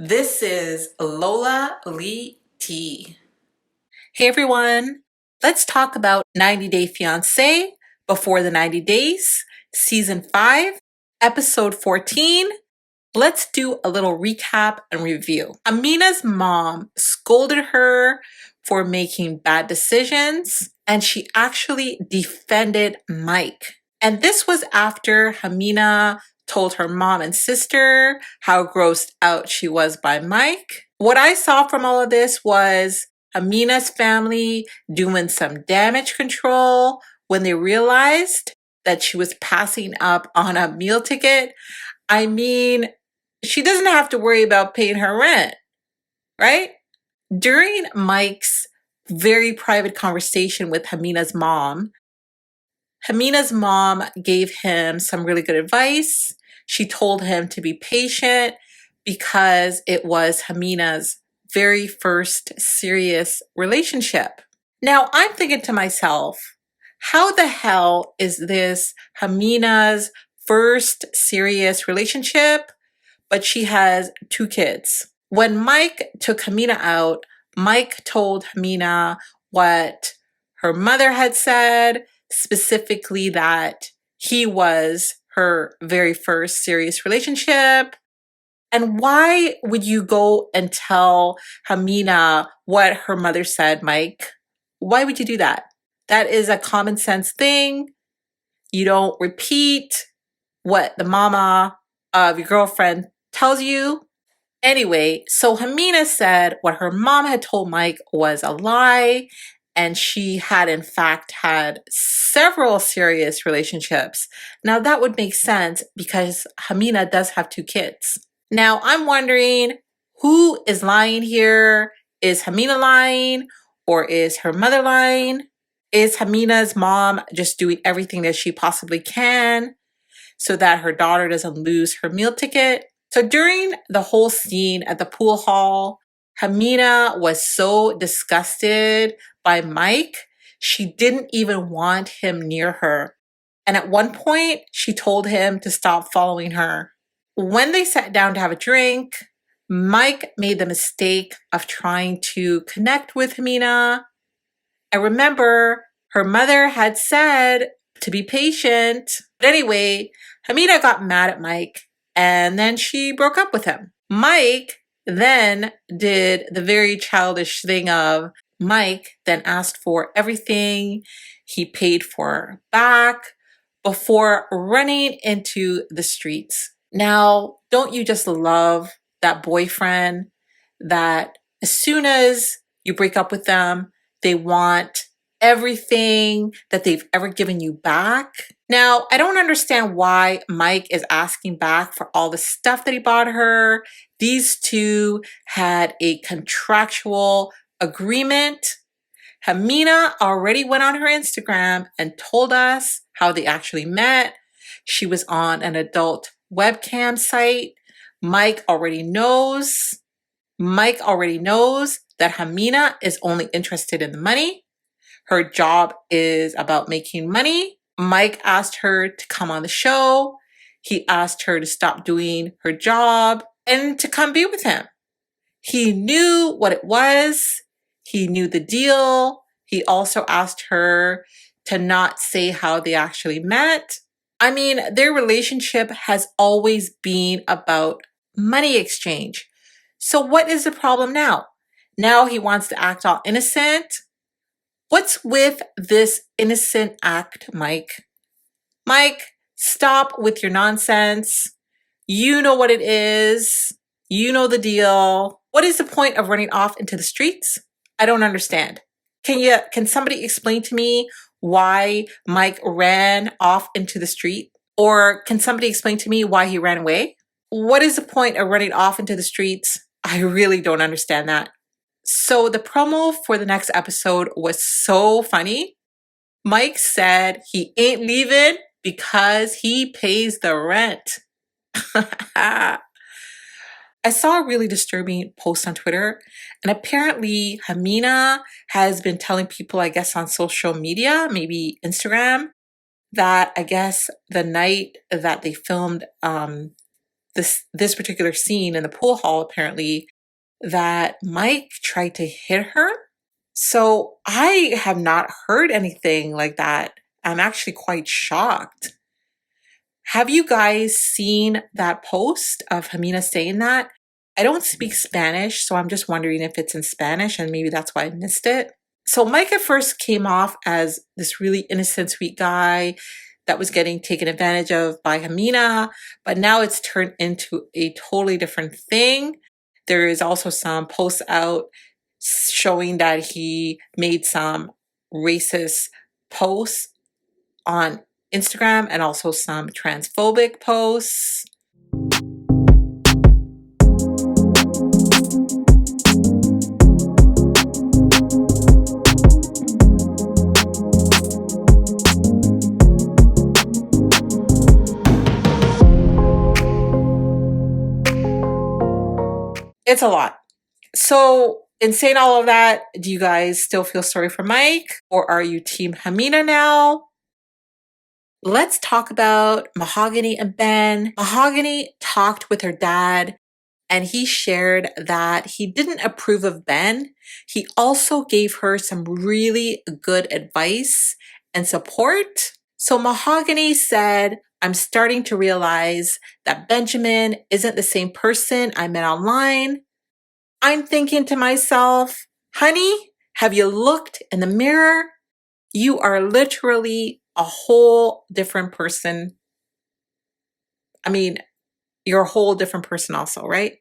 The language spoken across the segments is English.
This is Lola Lee T. Hey everyone, let's talk about 90 Day Fiancé Before the 90 Days, Season 5, Episode 14. Let's do a little recap and review. Amina's mom scolded her for making bad decisions, and she actually defended Mike. And this was after Ximena told her mom and sister how grossed out she was by Mike. What I saw from all of this was Ximena's family doing some damage control when they realized that she was passing up on a meal ticket. I mean, she doesn't have to worry about paying her rent, right? During Mike's very private conversation with Ximena's mom gave him some really good advice. She told him to be patient because it was Ximena's very first serious relationship. Now, I'm thinking to myself, how the hell is this Ximena's first serious relationship, but she has 2 kids? When Mike took Ximena out, Mike told Ximena what her mother had said, specifically that he was her very first serious relationship. And why would you go and tell Ximena what her mother said, Mike? Why would you do that? That is a common sense thing. You don't repeat what the mama of your girlfriend tells you. Anyway, so Ximena said what her mom had told Mike was a lie, and she had in fact had several serious relationships. Now that would make sense because Ximena does have 2 kids. Now I'm wondering, who is lying here? Is Ximena lying, or is her mother lying? Is Ximena's mom just doing everything that she possibly can so that her daughter doesn't lose her meal ticket? So during the whole scene at the pool hall, Ximena was so disgusted by Mike, she didn't even want him near her. And at one point, she told him to stop following her. When they sat down to have a drink, Mike made the mistake of trying to connect with Ximena. I remember her mother had said to be patient. But anyway, Ximena got mad at Mike, and then she broke up with him. Mike then did the very childish thing of Mike then asked for everything he paid for back before running into the streets. Now, don't you just love that boyfriend that as soon as you break up with them, they want everything that they've ever given you back? Now, I don't understand why Mike is asking back for all the stuff that he bought her. These two had a contractual agreement. Ximena already went on her Instagram and told us how they actually met. She was on an adult webcam site. Mike already knows that Ximena is only interested in the money. Her job is about making money. Mike asked her to come on the show. He asked her to stop doing her job and to come be with him. He knew what it was. He knew the deal. He also asked her to not say how they actually met. I mean, their relationship has always been about money exchange. So what is the problem now? Now he wants to act all innocent. What's with this innocent act, Mike? Mike, stop with your nonsense. You know what it is. You know the deal. What is the point of running off into the streets? I don't understand. Can somebody explain to me why Mike ran off into the street? Or can somebody explain to me why he ran away? What is the point of running off into the streets? I really don't understand that. So the promo for the next episode was so funny. Mike said he ain't leaving because he pays the rent. I saw a really disturbing post on Twitter, and apparently Ximena has been telling people, I guess on social media, maybe Instagram, that I guess the night that they filmed this particular scene in the pool hall, apparently, that Mike tried to hit her. So I have not heard anything like that. I'm actually quite shocked. Have you guys seen that post of Ximena saying that? I don't speak Spanish, so I'm just wondering if it's in Spanish and maybe that's why I missed it. So Mike at first came off as this really innocent, sweet guy that was getting taken advantage of by Ximena, but now it's turned into a totally different thing. There is also some posts out showing that he made some racist posts on Instagram and also some transphobic posts. It's a lot. So, in saying all of that, do you guys still feel sorry for Mike? Or are you Team Ximena now? Let's talk about Mahogany and Ben. Mahogany talked with her dad and he shared that he didn't approve of Ben. He also gave her some really good advice and support. So Mahogany said, I'm starting to realize that Benjamin isn't the same person I met online. I'm thinking to myself, honey, have you looked in the mirror? You are literally a whole different person. I mean, you're a whole different person also, right?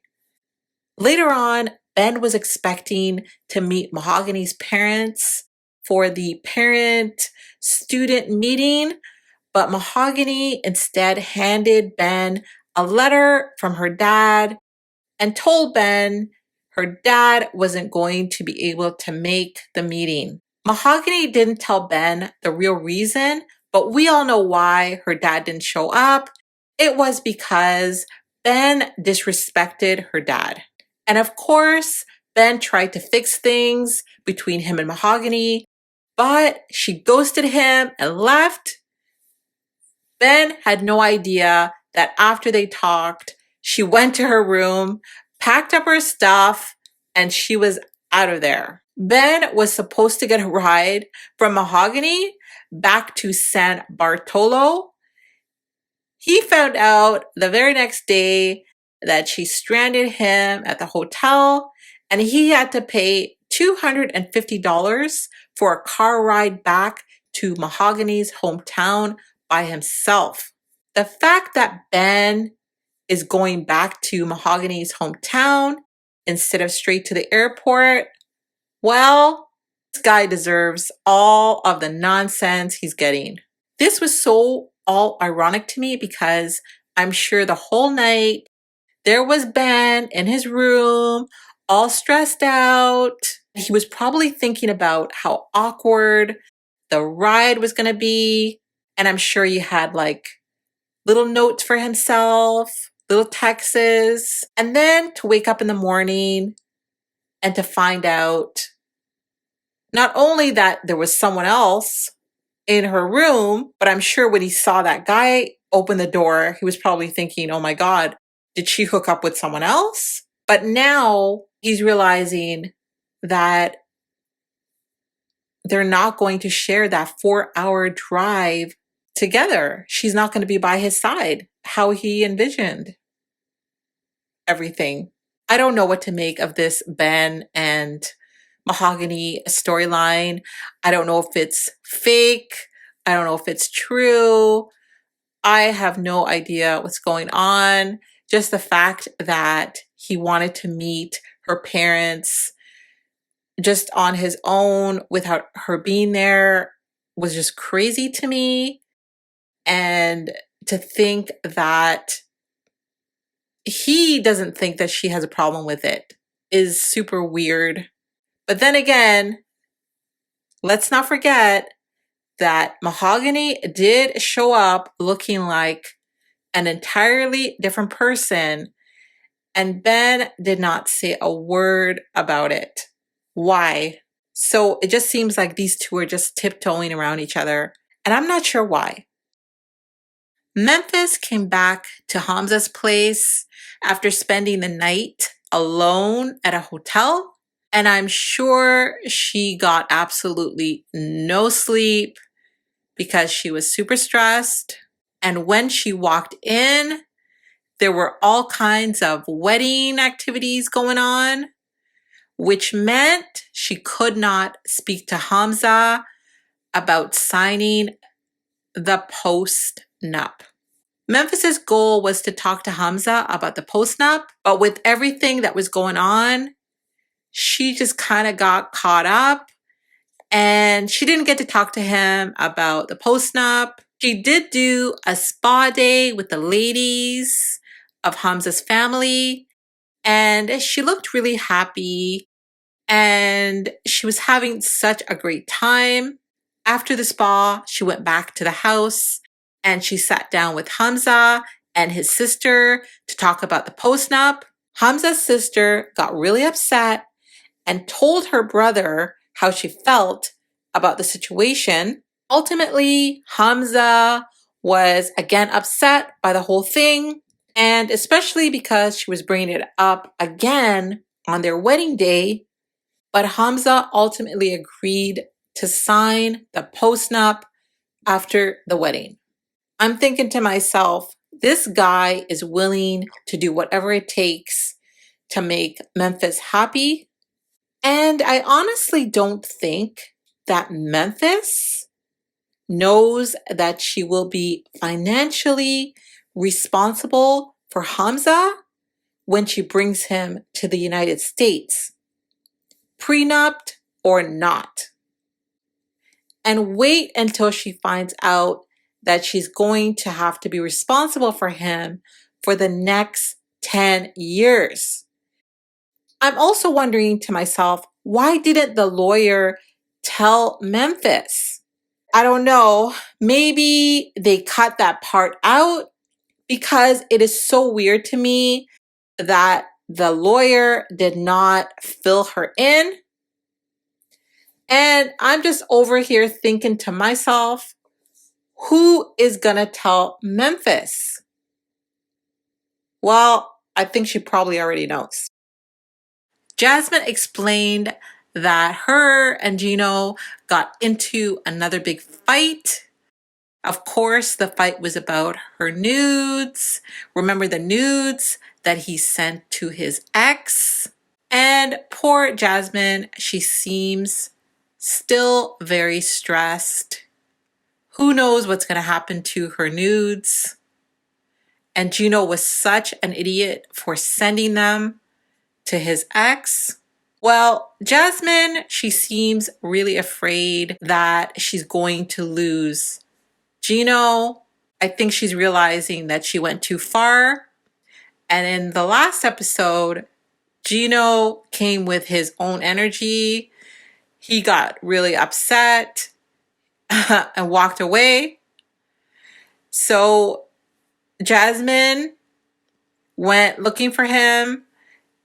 Later on, Ben was expecting to meet Mahogany's parents for the parent-student meeting, but Mahogany instead handed Ben a letter from her dad and told Ben her dad wasn't going to be able to make the meeting. Mahogany didn't tell Ben the real reason, but we all know why her dad didn't show up. It was because Ben disrespected her dad. And of course, Ben tried to fix things between him and Mahogany, but she ghosted him and left. Ben had no idea that after they talked, she went to her room, packed up her stuff, and she was out of there. Ben was supposed to get a ride from Mahogany back to San Bartolo. He found out the very next day that she stranded him at the hotel and he had to pay $250 for a car ride back to Mahogany's hometown by himself. The fact that Ben is going back to Mahogany's hometown instead of straight to the airport, well, this guy deserves all of the nonsense he's getting. This was so all ironic to me because I'm sure the whole night there was Ben in his room, all stressed out. He was probably thinking about how awkward the ride was going to be. And I'm sure he had like little notes for himself, little texts. And then to wake up in the morning and to find out not only that there was someone else in her room, but I'm sure when he saw that guy open the door, he was probably thinking, oh my God, did she hook up with someone else? But now he's realizing that they're not going to share that 4-hour drive together. She's not going to be by his side, how he envisioned everything. I don't know what to make of this Ben and Mahogany storyline. I don't know if it's fake. I don't know if it's true. I have no idea what's going on. Just the fact that he wanted to meet her parents just on his own without her being there was just crazy to me. And to think that he doesn't think that she has a problem with it is super weird. But then again, let's not forget that Mahogany did show up looking like an entirely different person, and Ben did not say a word about it. Why? So it just seems like these two are just tiptoeing around each other, and I'm not sure why. Memphis came back to Hamza's place after spending the night alone at a hotel, and I'm sure she got absolutely no sleep because she was super stressed. And when she walked in, there were all kinds of wedding activities going on, which meant she could not speak to Hamza about signing the post-nup. Memphis's goal was to talk to Hamza about the post-nup, but with everything that was going on, she just kind of got caught up and she didn't get to talk to him about the post-nup. She did do a spa day with the ladies of Hamza's family, and she looked really happy and she was having such a great time. After the spa, she went back to the house and she sat down with Hamza and his sister to talk about the post-nup. Hamza's sister got really upset and told her brother how she felt about the situation. Ultimately, Hamza was again upset by the whole thing, and especially because she was bringing it up again on their wedding day. But Hamza ultimately agreed to sign the post-nup after the wedding. I'm thinking to myself, this guy is willing to do whatever it takes to make Memphis happy. And I honestly don't think that Memphis knows that she will be financially responsible for Hamza when she brings him to the United States, prenup or not. And wait until she finds out that she's going to have to be responsible for him for the next 10 years. I'm also wondering to myself, why didn't the lawyer tell Memphis? I don't know. Maybe they cut that part out because it is so weird to me that the lawyer did not fill her in. And I'm just over here thinking to myself, who is going to tell Memphis? Well, I think she probably already knows. Jasmine explained that her and Gino got into another big fight. Of course, the fight was about her nudes. Remember the nudes that he sent to his ex? And poor Jasmine, she seems still very stressed. Who knows what's going to happen to her nudes? And Gino was such an idiot for sending them to his ex. Well, Jasmine, she seems really afraid that she's going to lose Gino. I think she's realizing that she went too far. And in the last episode, Gino came with his own energy. He got really upset and walked away. So Jasmine went looking for him,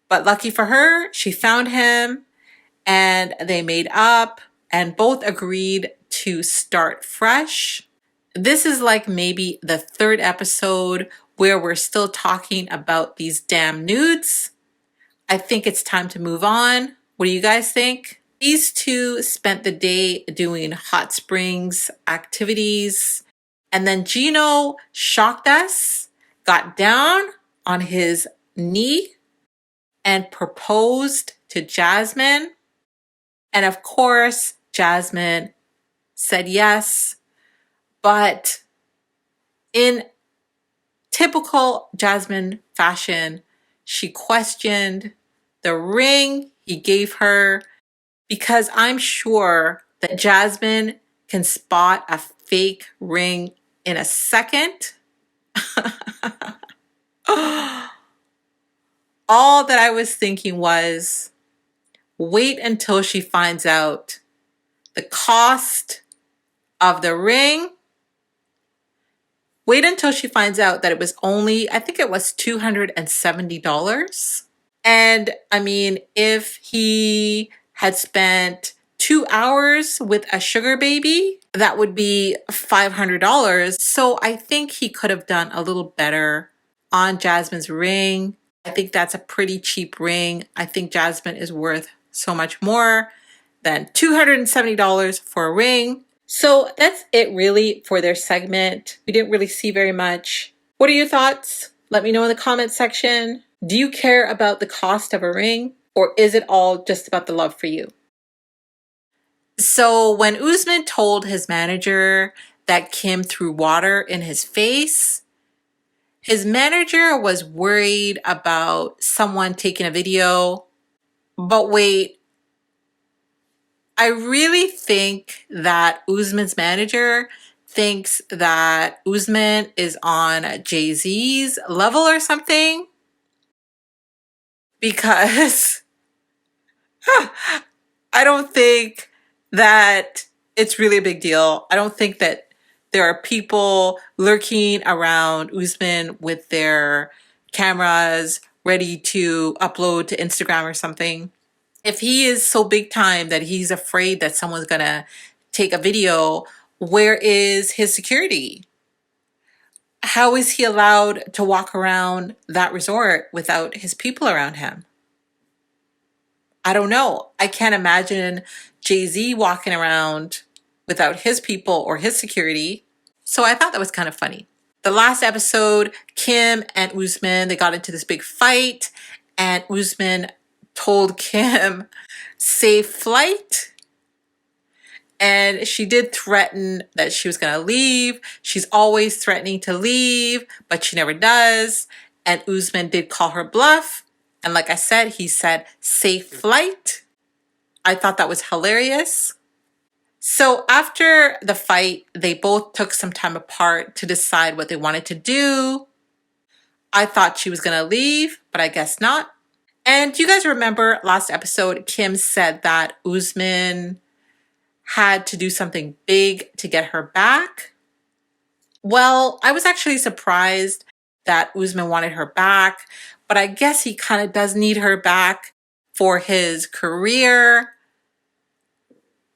but lucky for her, she found him and they made up and both agreed to start fresh. This is like maybe the third episode where we're still talking about these damn nudes. I think it's time to move on. What do you guys think? These two spent the day doing hot springs activities. And then Gino shocked us, got down on his knee and proposed to Jasmine. And of course, Jasmine said yes. But in typical Jasmine fashion, she questioned the ring he gave her because I'm sure that Jasmine can spot a fake ring in a second. All that I was thinking was, wait until she finds out the cost of the ring. Wait until she finds out that it was only, I think it was $270. And I mean, if he had spent 2 hours with a sugar baby, that would be $500. So I think he could have done a little better on Jasmine's ring. I think that's a pretty cheap ring. I think Jasmine is worth so much more than $270 for a ring. So that's it really for their segment. We didn't really see very much. What are your thoughts? Let me know in the comment section. Do you care about the cost of a ring, or is it all just about the love for you? So when Uzman told his manager that Kim threw water in his face, his manager was worried about someone taking a video. But wait, I really think that Uzman's manager thinks that Uzman is on Jay-Z's level or something, because I don't think that it's really a big deal. I don't think that there are people lurking around Uzman with their cameras ready to upload to Instagram or something. If he is so big time that he's afraid that someone's gonna take a video, where is his security? How is he allowed to walk around that resort without his people around him? I don't know. I can't imagine Jay-Z walking around without his people or his security. So I thought that was kind of funny. The last episode, Kim and Uzman, they got into this big fight, and Uzman told Kim, safe flight. And she did threaten that she was going to leave. She's always threatening to leave, but she never does. And Uzman did call her bluff. And like I said, he said, safe flight. I thought that was hilarious. So after the fight, they both took some time apart to decide what they wanted to do. I thought she was going to leave, but I guess not. And you guys remember last episode, Kim said that Uzman had to do something big to get her back. Well, I was actually surprised that Uzman wanted her back, but I guess he kind of does need her back for his career.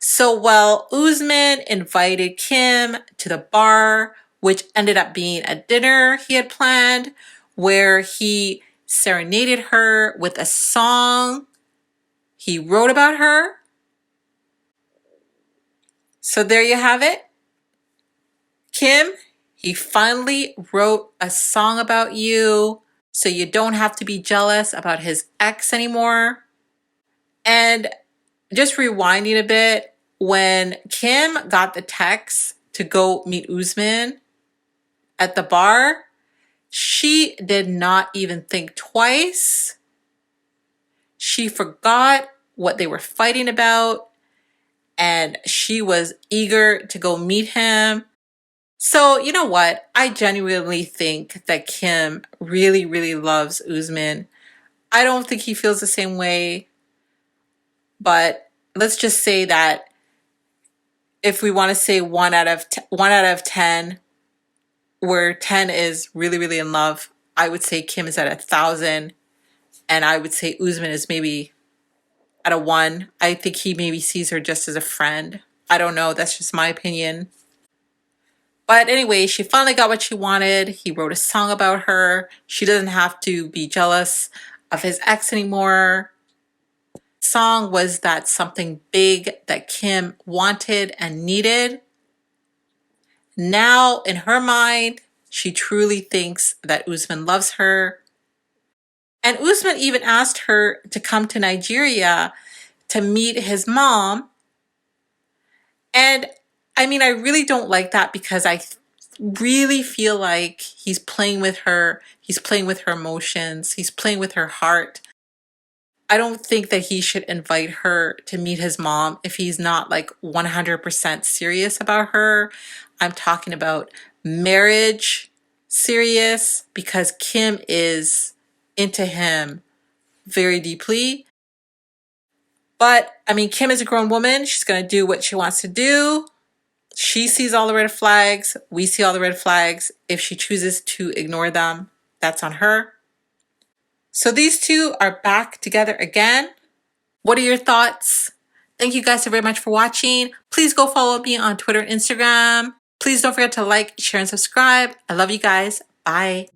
So, well, Uzman invited Kim to the bar, which ended up being a dinner he had planned, where he serenaded her with a song he wrote about her. So there you have it. Kim, he finally wrote a song about you, so you don't have to be jealous about his ex anymore. And just rewinding a bit, when Kim got the text to go meet Uzman at the bar, she did not even think twice. She forgot what they were fighting about, and she was eager to go meet him. So, you know what? I genuinely think that Kim really, really loves Uzman. I don't think he feels the same way, but let's just say that if we want to say 1 out of 10, where 10 is really, really in love, I would say Kim is at 1,000, and I would say Uzman is maybe at a 1. I think he maybe sees her just as a friend. I don't know. That's just my opinion. But anyway, she finally got what she wanted. He wrote a song about her. She doesn't have to be jealous of his ex anymore. The song was that something big that Kim wanted and needed. Now, in her mind, she truly thinks that Uzman loves her. And Uzman even asked her to come to Nigeria to meet his mom. And I mean, I really don't like that, because I really feel like he's playing with her. He's playing with her emotions. He's playing with her heart. I don't think that he should invite her to meet his mom if he's not like 100% serious about her. I'm talking about marriage serious, because Kim is into him very deeply. But I mean, Kim is a grown woman. She's going to do what she wants to do. She sees all the red flags. We see all the red flags. If she chooses to ignore them, that's on her. So these two are back together again. What are your thoughts? Thank you guys so very much for watching. Please go follow me on Twitter and Instagram. Please don't forget to like, share, and subscribe. I love you guys. Bye.